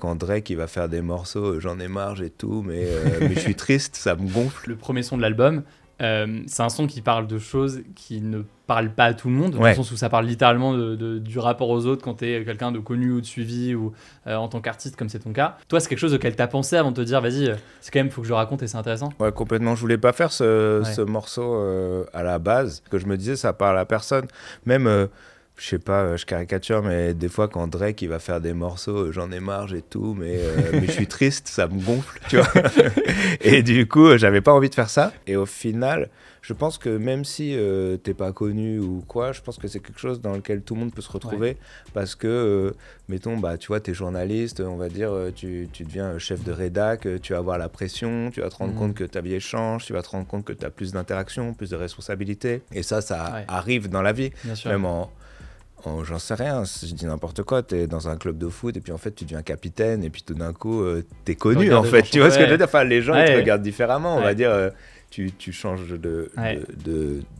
Quand Drake il va faire des morceaux, j'en ai marre et tout, mais je suis triste, ça me gonfle. Le premier son de l'album, c'est un son qui parle de choses qui ne parlent pas à tout le monde, dans Ouais. le sens où ça parle littéralement du rapport aux autres quand t'es quelqu'un de connu ou de suivi ou en tant qu'artiste comme c'est ton cas. Toi, c'est quelque chose auquel t'as pensé avant de te dire vas-y, c'est quand même, faut que je le raconte et c'est intéressant. Ouais, complètement. Je voulais pas faire ce morceau à la base, que je me disais ça parle à personne. Même, je sais pas, je caricature, mais des fois quand Drake il va faire des morceaux, j'en ai marre et tout, mais je suis triste, ça me gonfle, tu vois. Et du coup, j'avais pas envie de faire ça. Et au final, je pense que même si t'es pas connu ou quoi, je pense que c'est quelque chose dans lequel tout le monde peut se retrouver, parce que, mettons, bah, tu vois, t'es journaliste, on va dire, tu deviens chef de rédac, tu vas avoir la pression, tu vas te rendre compte que ta vie change, tu vas te rendre compte que t'as plus d'interactions, plus de responsabilités. Et ça arrive dans la vie, Bien sûr. même j'en sais rien, je dis n'importe quoi, t'es dans un club de foot et puis en fait tu deviens capitaine et puis tout d'un coup t'es connu en fait, tu vois ce que je veux dire, enfin, les gens ils te regardent différemment, on va dire, tu changes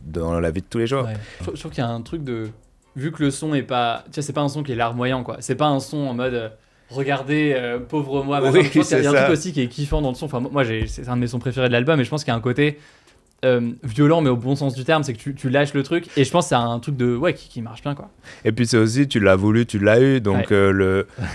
dans la vie de tous les jours. Je trouve qu'il y a un truc de, vu que le son est pas, tu sais, c'est pas un son qui est larmoyant quoi, c'est pas un son en mode regardez pauvre moi, oui, je pense qu'il y a un truc aussi qui est kiffant dans le son, enfin moi c'est un de mes sons préférés de l'album et je pense qu'il y a un côté violent mais au bon sens du terme, c'est que tu lâches le truc et je pense que c'est un truc de qui marche bien quoi. Et puis c'est aussi tu l'as voulu, tu l'as eu, donc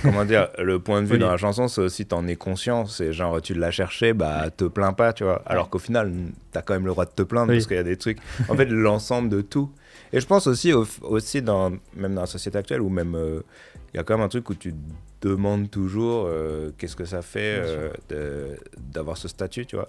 comment dire, le point de vue dans la chanson c'est aussi t'en es conscient, c'est genre tu l'as cherché, bah te plains pas, tu vois, alors qu'au final t'as quand même le droit de te plaindre parce qu'il y a des trucs, en fait l'ensemble de tout. Et je pense aussi même dans la société actuelle où même il y a quand même un truc où tu te demandes toujours qu'est-ce que ça fait d'avoir ce statut, tu vois.